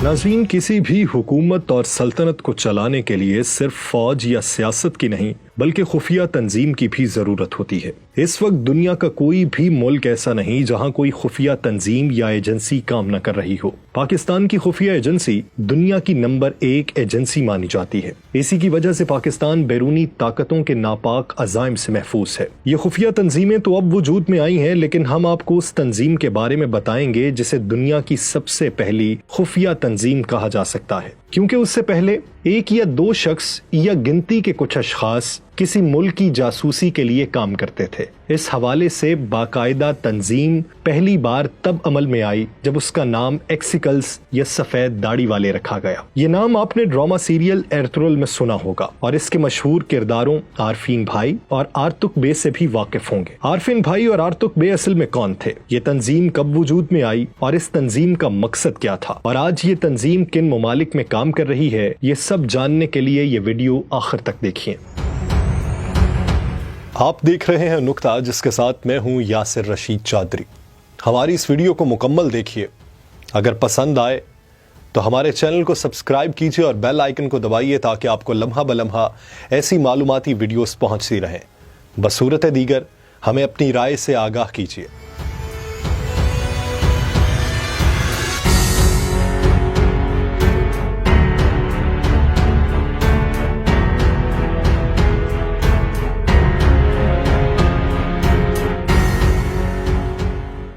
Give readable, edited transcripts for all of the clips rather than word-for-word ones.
नाज़रीन, किसी भी हुकूमत और सल्तनत को चलाने के लिए सिर्फ फौज या सियासत की नहीं बल्कि खुफिया तंजीम की भी ज़रूरत होती है। इस वक्त दुनिया का कोई भी मुल्क ऐसा नहीं जहां कोई खुफिया तंजीम या एजेंसी काम न कर रही हो। पाकिस्तान की खुफिया एजेंसी दुनिया की नंबर 1 एजेंसी मानी जाती है। इसी की वजह से पाकिस्तान बैरूनी ताकतों के नापाक अज़ाइम से महफूज है। ये खुफिया तंजीमें तो अब वजूद में आई हैं, लेकिन हम आपको उस तंजीम के बारे में बताएंगे जिसे दुनिया की सबसे पहली खुफिया तंजीम कहा जा सकता है, क्योंकि उससे पहले एक या दो शख्स या गिनती के कुछ अशखास किसी मुल्क की जासूसी के लिए काम करते थे। इस हवाले से बाकायदा तंजीम पहली बार तब अमल में आई जब उसका नाम एक्सिकल्स या सफेद दाढ़ी वाले रखा गया। ये नाम आपने ड्रामा सीरियल एर्तुगरुल में सुना होगा और इसके मशहूर किरदारों आरफीन भाई और आर्तुक बे से भी वाकिफ होंगे। आरफीन भाई और आर्तुक बे असल में कौन थे, ये तंजीम कब वजूद में आई और इस तंजीम का मकसद क्या था, और आज ये तंजीम किन ममालिक में काम कर रही है, ये सब जानने के लिए ये वीडियो आखिर तक देखिए। आप देख रहे हैं नुक्ता, जिसके साथ मैं हूं यासिर रशीद चौधरी। हमारी इस वीडियो को मुकम्मल देखिए। अगर पसंद आए तो हमारे चैनल को सब्सक्राइब कीजिए और बेल आइकन को दबाइए ताकि आपको लम्हा बलम्हा ऐसी मालूमाती वीडियोस पहुंचती रहें। बसूरत दीगर हमें अपनी राय से आगाह कीजिए।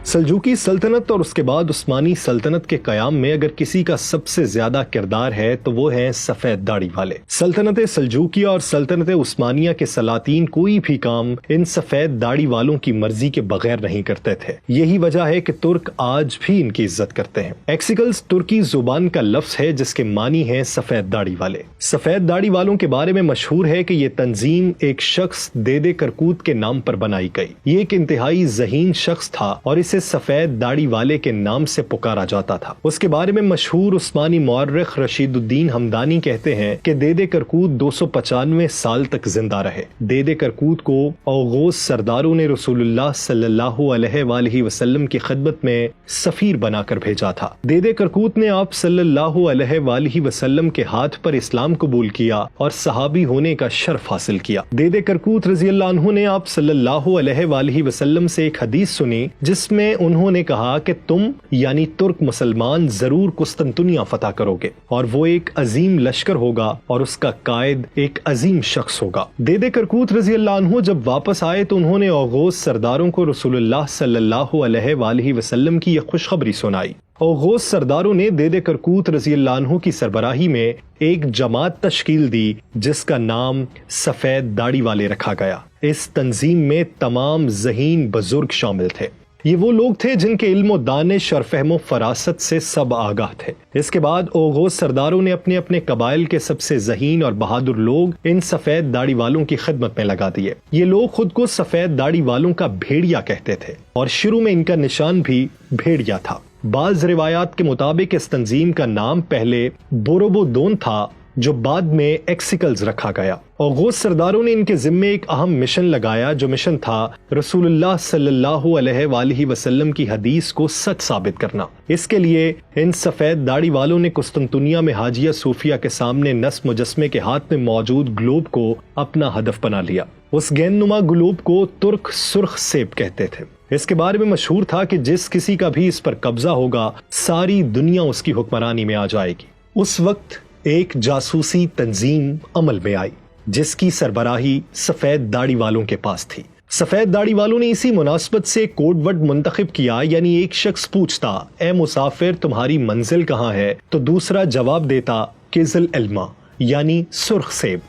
सल्जूकी सल्तनत और उसके बाद उस्मानी सल्तनत के कयाम में अगर किसी का सबसे ज्यादा किरदार है तो वो है सफेद दाढ़ी वाले। सल्तनत सल्जूकिया और सल्तनत उस्मानिया के सलातीन कोई भी काम इन सफेद दाढ़ी वालों की मर्जी के बगैर नहीं करते थे। यही वजह है कि तुर्क आज भी इनकी इज्जत करते हैं। एक्सिकल्स तुर्की जुबान का लफ्ज है जिसके मानी है सफेद दाढ़ी वाले। सफेद दाढ़ी वालों के बारे में मशहूर है कि ये तंजीम एक शख्स देदे करकूत के नाम पर बनाई गई। ये एक इंतहाई ज़हीन शख्स था और इसे सफेद दाढ़ी वाले के नाम से पुकारा जाता था। उसके बारे में मशहूर उस्मानी मौर्रिख रशीदुद्दीन हमदानी कहते हैं कि देदे करकूत 295 साल तक जिंदा रहे। देदे करकूत को औगोस सरदारों ने रसूलुल्लाह सल्लल्लाहु अलैहि वसल्लम की खिदमत में सफीर बनाकर भेजा था। देदे करकूत ने आप सल्लल्लाहु अलैहि वसल्लम के हाथ पर इस्लाम कबूल किया और सहाबी होने का शर्फ हासिल किया। देदे करकूत रज़ियल्लाहु अन्हु ने आप सल्लल्लाहु अलैहि वसल्लम से एक हदीस सुनी जिसमें उन्होंने कहा कि तुम यानी तुर्क मुसलमान जरूर कुस्तंतुनिया फतह करोगे और वो एक अजीम लश्कर होगा और उसका कायद एक अजीम शख्स होगा। देदे करकूत रज़ियल्लाहु अन्हु जब वापस आए तो उन्होंने औगोस सरदारों को रसूलुल्लाह सल्लल्लाहु अलैहि वसल्लम की यह खुशखबरी सुनाई। औगोस सरदारों ने देदे करकूत रज़ियल्लाहु अन्हु की सरबराही में एक जमात तश्कील दी जिसका नाम सफेद दाढ़ी वाले रखा गया। इस तंजीम में तमाम ज़हीन बुजुर्ग शामिल थे। ये वो लोग थे जिनके इल्म दानिश और फहमो फरासत से सब आगाह थे। इसके बाद औगोस सरदारों ने अपने अपने कबाइल के सबसे ज़हीन और बहादुर लोग इन सफेद दाढ़ी वालों की खिदमत में लगा दिए। ये लोग खुद को सफेद दाढ़ी वालों का भेड़िया कहते थे और शुरू में इनका निशान भी भेड़िया था। बाज रिवायात के मुताबिक इस तंजीम का नाम पहले बोरोबोदोन था जो बाद में एक्सिकल्स रखा गया। औगोस सरदारों ने इनके जिम्मे एक अहम मिशन लगाया जो मिशन था रसूलुल्लाह सल्लल्लाहु अलैहि वसल्लम की हदीस को सच साबित करना। इसके लिए इन सफेद दाढ़ी वालों ने कुस्तुनतुनिया में हाजिया सूफिया के सामने नस्ब मुजस्मे के हाथ में मौजूद ग्लोब को अपना हदफ बना लिया। उस गेंदनुमा ग्लोब को तुर्क सुर्ख सेब कहते थे। इसके बारे में मशहूर था कि जिस किसी का भी इस पर कब्जा होगा सारी दुनिया उसकी हुक्मरानी में आ जाएगी। उस वक्त एक जासूसी तंजीम अमल में आई जिसकी सरबराही सफेद दाढ़ी वालों के पास थी। सफेद दाढ़ी वालों ने इसी मुनासबत से कोडवर्ड मुंतखब किया, यानी एक शख्स पूछता ए मुसाफिर तुम्हारी मंजिल कहाँ है, तो दूसरा जवाब देता किज़ल इल्मा यानी सुर्ख सेब।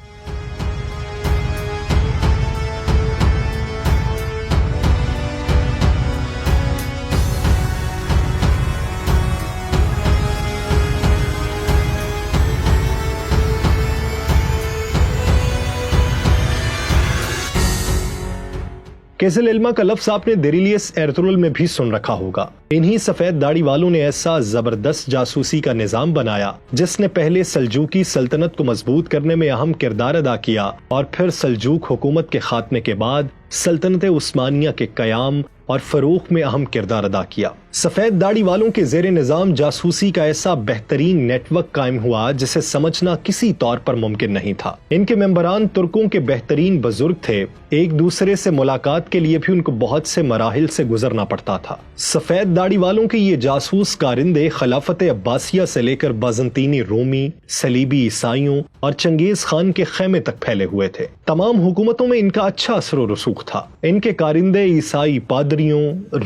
किज़ल इल्मा का लफ्ज आपने देरिलियस एर्तुगरुल में भी सुन रखा होगा। इन्हीं सफेद दाढ़ी वालों ने ऐसा जबरदस्त जासूसी का निजाम बनाया जिसने पहले सल्जूकी सल्तनत को मजबूत करने में अहम किरदार अदा किया और फिर सल्जूक हुकूमत के खात्मे के बाद सल्तनत उस्मानिया के कयाम اور فروغ میں اہم کردار ادا کیا۔ سفید داڑھی والوں کے زیر نظام جاسوسی کا ایسا بہترین نیٹ ورک قائم ہوا جسے سمجھنا کسی طور پر ممکن نہیں تھا۔ ان کے ممبران ترکوں کے بہترین بزرگ تھے، ایک دوسرے سے ملاقات کے لیے بھی ان کو بہت سے مراحل سے گزرنا پڑتا تھا۔ سفید داڑھی والوں کے یہ جاسوس کارندے خلافت عباسیہ سے لے کر بازنطینی رومی، صلیبی عیسائیوں اور چنگیز خان کے خیمے تک پھیلے ہوئے تھے۔ تمام حکومتوں میں ان کا اچھا اثر و رسوخ تھا۔ ان کے کارندے عیسائی پادریوں،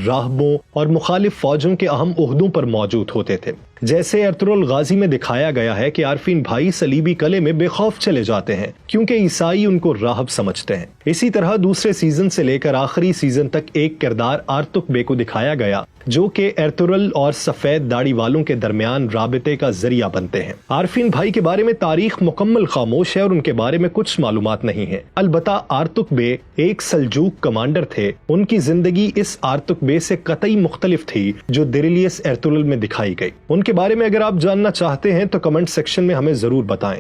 راہبوں اور مخالف فوجوں کے اہم عہدوں پر موجود ہوتے تھے۔ جیسے ارطغرل غازی میں دکھایا گیا ہے کہ عارفین بھائی صلیبی قلعے میں بے خوف چلے جاتے ہیں کیونکہ عیسائی ان کو راہب سمجھتے ہیں۔ اسی طرح دوسرے سیزن سے لے کر آخری سیزن تک ایک کردار آرتک بے کو دکھایا گیا جو کہ ارطغرل اور سفید داڑھی والوں کے درمیان رابطے کا ذریعہ بنتے ہیں۔ عارفین بھائی کے بارے میں تاریخ مکمل خاموش ہے اور ان کے بارے میں کچھ معلومات نہیں ہے۔ البتہ آرتک بے ایک سلجوق کمانڈر تھے۔ ان کی زندگی اس آرتک بے سے قطعی مختلف تھی جو دیریلیس ارطغرل میں دکھائی گئی۔ ان کے بارے میں اگر آپ جاننا چاہتے ہیں تو کمنٹ سیکشن میں ہمیں ضرور بتائیں۔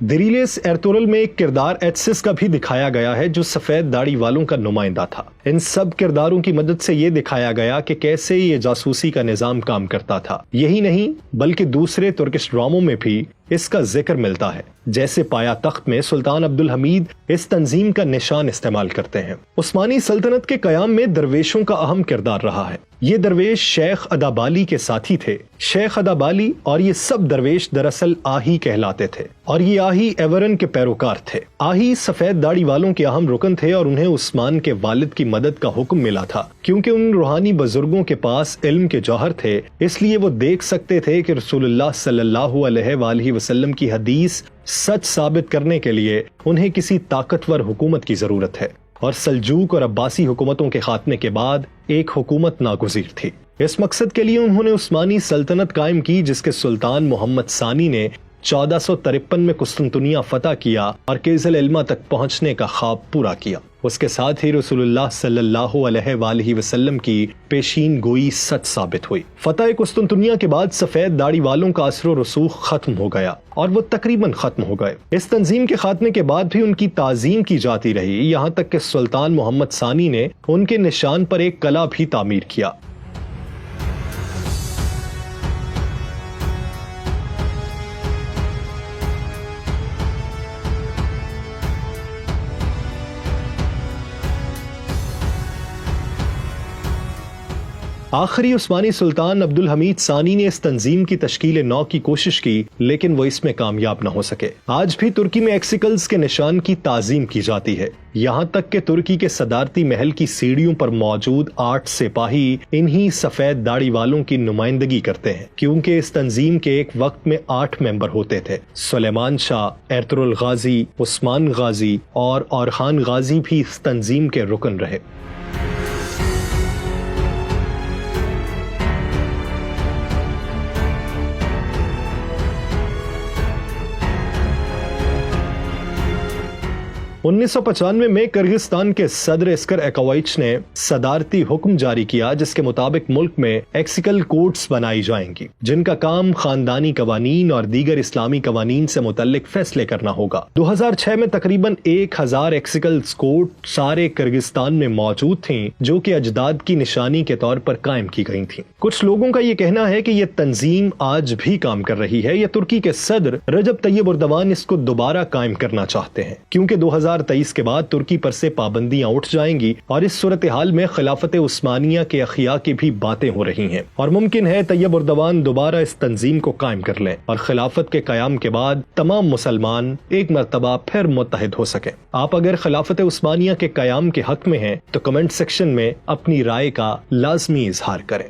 دیریلیس ارطغرل میں ایک کردار ایٹسس کا بھی دکھایا گیا ہے جو سفید داڑھی والوں کا نمائندہ تھا۔ ان سب کرداروں کی مدد سے یہ دکھایا گیا کہ کیسے یہ جاسوسی کا نظام کام کرتا تھا۔ یہی نہیں بلکہ دوسرے ترکش ڈراموں میں بھی اس کا ذکر ملتا ہے، جیسے پایا تخت میں سلطان عبدالحمید اس تنظیم کا نشان استعمال کرتے ہیں۔ عثمانی سلطنت کے قیام میں درویشوں کا اہم کردار رہا ہے۔ یہ درویش شیخ ادابالی کے ساتھی تھے۔ شیخ ادابالی اور یہ سب درویش دراصل آہی کہلاتے تھے اور یہ آہی ایورن کے پیروکار تھے۔ آہی سفید داڑھی والوں کے اہم رکن تھے اور انہیں عثمان کے والد کی مدد کا حکم ملا تھا۔ کیونکہ ان روحانی بزرگوں کے پاس علم کے جوہر تھے، اس لیے وہ دیکھ سکتے تھے کہ رسول اللہ صلی اللہ علیہ وآلہ وسلم کی حدیث سچ ثابت کرنے کے لیے انہیں کسی طاقتور حکومت کی ضرورت ہے، اور سلجوق اور عباسی حکومتوں کے خاتمے کے بعد ایک حکومت ناگزیر تھی۔ اس مقصد کے لیے انہوں نے عثمانی سلطنت قائم کی جس کے سلطان محمد ثانی نے 1453 میں قسطنطنیہ فتح کیا اور کنز العلم تک پہنچنے کا خواب پورا کیا۔ اس کے ساتھ ہی رسول اللہ صلی اللہ علیہ وآلہ وسلم کی پیشین گوئی سچ ثابت ہوئی۔ فتح قسطنطنیہ کے بعد سفید داڑھی والوں کا اثر و رسوخ ختم ہو گیا اور وہ تقریباً ختم ہو گئے۔ اس تنظیم کے خاتمے کے بعد بھی ان کی تعظیم کی جاتی رہی، یہاں تک کہ سلطان محمد ثانی نے ان کے نشان پر ایک قلعہ بھی تعمیر کیا۔ 'آخری عثمانی سلطان عبدالحمید ثانی نے اس تنظیم کی تشکیل نو کی کوشش کی لیکن وہ اس میں کامیاب نہ ہو سکے۔ آج بھی ترکی میں ایکسیکلز کے نشان کی تعظیم کی جاتی ہے، یہاں تک کہ ترکی کے صدارتی محل کی سیڑھیوں پر موجود 8 سپاہی انہی سفید داڑھی والوں کی نمائندگی کرتے ہیں، کیونکہ اس تنظیم کے ایک وقت میں 8 ممبر ہوتے تھے۔ سلیمان شاہ، ارطغرل غازی، عثمان غازی اور اورخان غازی بھی اس تنظیم کے رکن رہے۔ انیس سو 95 میں کرغزستان کے صدر اسکر اکوائچ نے صدارتی حکم جاری کیا جس کے مطابق ملک میں ایکسیکل کوڈز بنائی جائیں گی، جن کا کام خاندانی قوانین اور دیگر اسلامی قوانین سے متعلق فیصلے کرنا ہوگا۔ 2006 میں تقریباً 1000 ایکسیکلز کوڈ سارے کرغزستان میں موجود تھیں جو کہ اجداد کی نشانی کے طور پر قائم کی گئی تھیں۔ کچھ لوگوں کا یہ کہنا ہے کہ یہ تنظیم آج بھی کام کر رہی ہے یا ترکی کے صدر رجب طیب اردوان اس کو دوبارہ قائم کرنا چاہتے ہیں، کیونکہ 2023 کے بعد ترکی پر سے پابندیاں اٹھ جائیں گی اور اس صورتحال میں خلافت عثمانیہ کے احیاء کی بھی باتیں ہو رہی ہیں، اور ممکن ہے طیب اردوان دوبارہ اس تنظیم کو قائم کر لیں اور خلافت کے قیام کے بعد تمام مسلمان ایک مرتبہ پھر متحد ہو سکیں۔ آپ اگر خلافت عثمانیہ کے قیام کے حق میں ہیں تو کمنٹ سیکشن میں اپنی رائے کا لازمی اظہار کریں۔